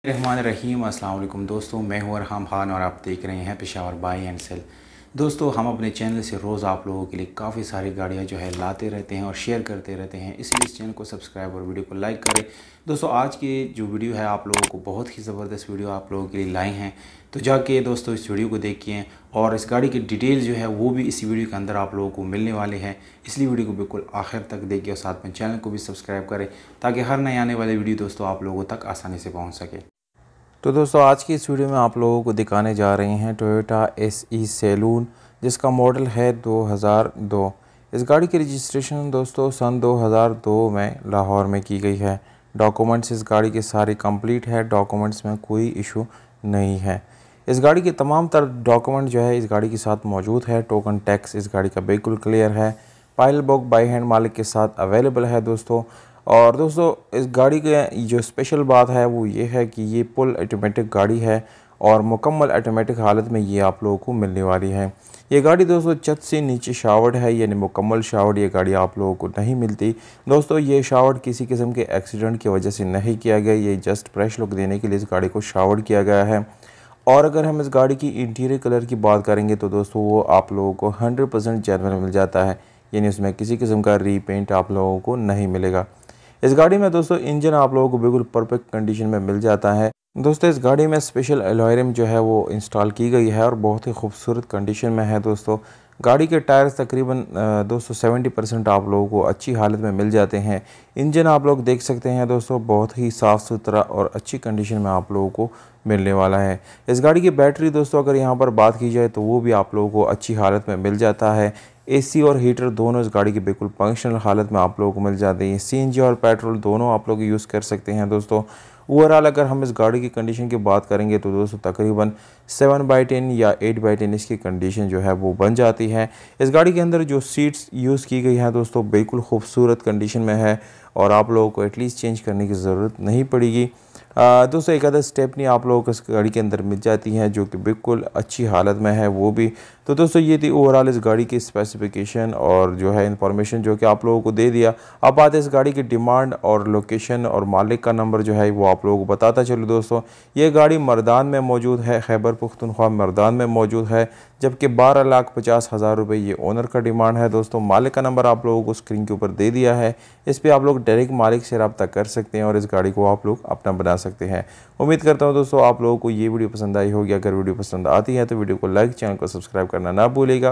रहमान रहीम अस्सलाम वालेकुम दोस्तों, मैं हूं अरहम खान और आप देख रहे हैं पेशावर बाय एंड सेल। दोस्तों, हम अपने चैनल से रोज़ आप लोगों के लिए काफ़ी सारी गाड़ियां जो है लाते रहते हैं और शेयर करते रहते हैं, इसलिए इस चैनल को सब्सक्राइब और वीडियो को लाइक करें। दोस्तों, आज की जो वीडियो है आप लोगों को बहुत ही ज़बरदस्त वीडियो आप लोगों के लिए लाए हैं, तो जाके दोस्तों इस वीडियो को देखिए और इस गाड़ी की डिटेल जो है वो भी इस वीडियो के अंदर आप लोगों को मिलने वाले हैं, इसलिए वीडियो को बिल्कुल आखिर तक देखिए और साथ में चैनल को भी सब्सक्राइब करें ताकि हर नए आने वाले वीडियो दोस्तों आप लोगों तक आसानी से पहुँच सके। तो दोस्तों, आज की इस वीडियो में आप लोगों को दिखाने जा रहे हैं टोयोटा SE सैलून, जिसका मॉडल है 2002। इस गाड़ी की रजिस्ट्रेशन दोस्तों सन 2002 में लाहौर में की गई है। डॉक्यूमेंट्स इस गाड़ी के सारे कंप्लीट है, डॉक्यूमेंट्स में कोई इशू नहीं है। इस गाड़ी के तमाम तर डॉक्यूमेंट जो है इस गाड़ी के साथ मौजूद है। टोकन टैक्स इस गाड़ी का बिल्कुल क्लियर है। पाइल बुक बाई हैंड मालिक के साथ अवेलेबल है दोस्तों। और दोस्तों, इस गाड़ी के जो स्पेशल बात है वो ये है कि ये फुल ऑटोमेटिक गाड़ी है और मुकम्मल ऑटोमेटिक हालत में ये आप लोगों को मिलने वाली है। ये गाड़ी दोस्तों छत से नीचे शावर्ड है, यानी मुकम्मल शावर्ड ये गाड़ी आप लोगों को नहीं मिलती। दोस्तों, ये शावर्ड किसी किस्म के एक्सीडेंट की वजह से नहीं किया गया, ये जस्ट फ्रेश लुक देने के लिए इस गाड़ी को शावर्ड किया गया है। और अगर हम इस गाड़ी की इंटीरियर कलर की बात करेंगे तो दोस्तों वो आप लोगों को 100% जेन्युइन मिल जाता है, यानी उसमें किसी किस्म का रीपेंट आप लोगों को नहीं मिलेगा। इस गाड़ी में दोस्तों इंजन आप लोगों को बिल्कुल परफेक्ट कंडीशन में मिल जाता है। दोस्तों, इस गाड़ी में स्पेशल अलॉय रिम जो है वो इंस्टॉल की गई है और बहुत ही खूबसूरत कंडीशन में है दोस्तों। गाड़ी के टायर्स तकरीबन दोस्तों 70% आप लोगों को अच्छी हालत में मिल जाते हैं। इंजन आप लोग देख सकते हैं दोस्तों, बहुत ही साफ़ सुथरा और अच्छी कंडीशन में आप लोगों को मिलने वाला है। इस गाड़ी की बैटरी दोस्तों अगर यहाँ पर बात की जाए तो वो भी आप लोगों को अच्छी हालत में मिल जाता है। AC और हीटर दोनों इस गाड़ी की बिल्कुल फंक्शनल हालत में आप लोगों को मिल जाती है। CNG और पेट्रोल दोनों आप लोग यूज़ कर सकते हैं दोस्तों। ओवरऑल अगर हम इस गाड़ी की कंडीशन की बात करेंगे तो दोस्तों तकरीबन 7/10 या 8/10 इसकी कंडीशन जो है वो बन जाती है। इस गाड़ी के अंदर जो सीट्स यूज़ की गई हैं दोस्तों बिल्कुल खूबसूरत कंडीशन में है और आप लोगों को एटलीस्ट चेंज करने की ज़रूरत नहीं पड़ेगी। दोस्तों, एक आधा स्टेपनी आप लोगों को इस गाड़ी के अंदर मिल जाती हैं जो कि बिल्कुल अच्छी हालत में है वो भी। तो दोस्तों, ये थी ओवरऑल इस गाड़ी की स्पेसिफिकेशन और जो है इंफॉर्मेशन जो कि आप लोगों को दे दिया। अब बात है इस गाड़ी की डिमांड और लोकेशन और मालिक का नंबर जो है वो आप लोगों को बताता चलो दोस्तों। ये गाड़ी मर्दान में मौजूद है, खैबर पुख्तनख्वा मर्दान में मौजूद है, जबकि 12,50,000 रुपये ये ओनर का डिमांड है दोस्तों। मालिक का नंबर आप लोगों को स्क्रीन के ऊपर दे दिया है, इस पर आप लोग डायरेक्ट मालिक से रब्ता कर सकते हैं और इस गाड़ी को आप लोग अपना बना सकते हैं। उम्मीद करता हूं दोस्तों आप लोगों को ये वीडियो पसंद आई होगी। अगर वीडियो पसंद आती है तो वीडियो को लाइक, चैनल को सब्सक्राइब करना ना भूलिएगा।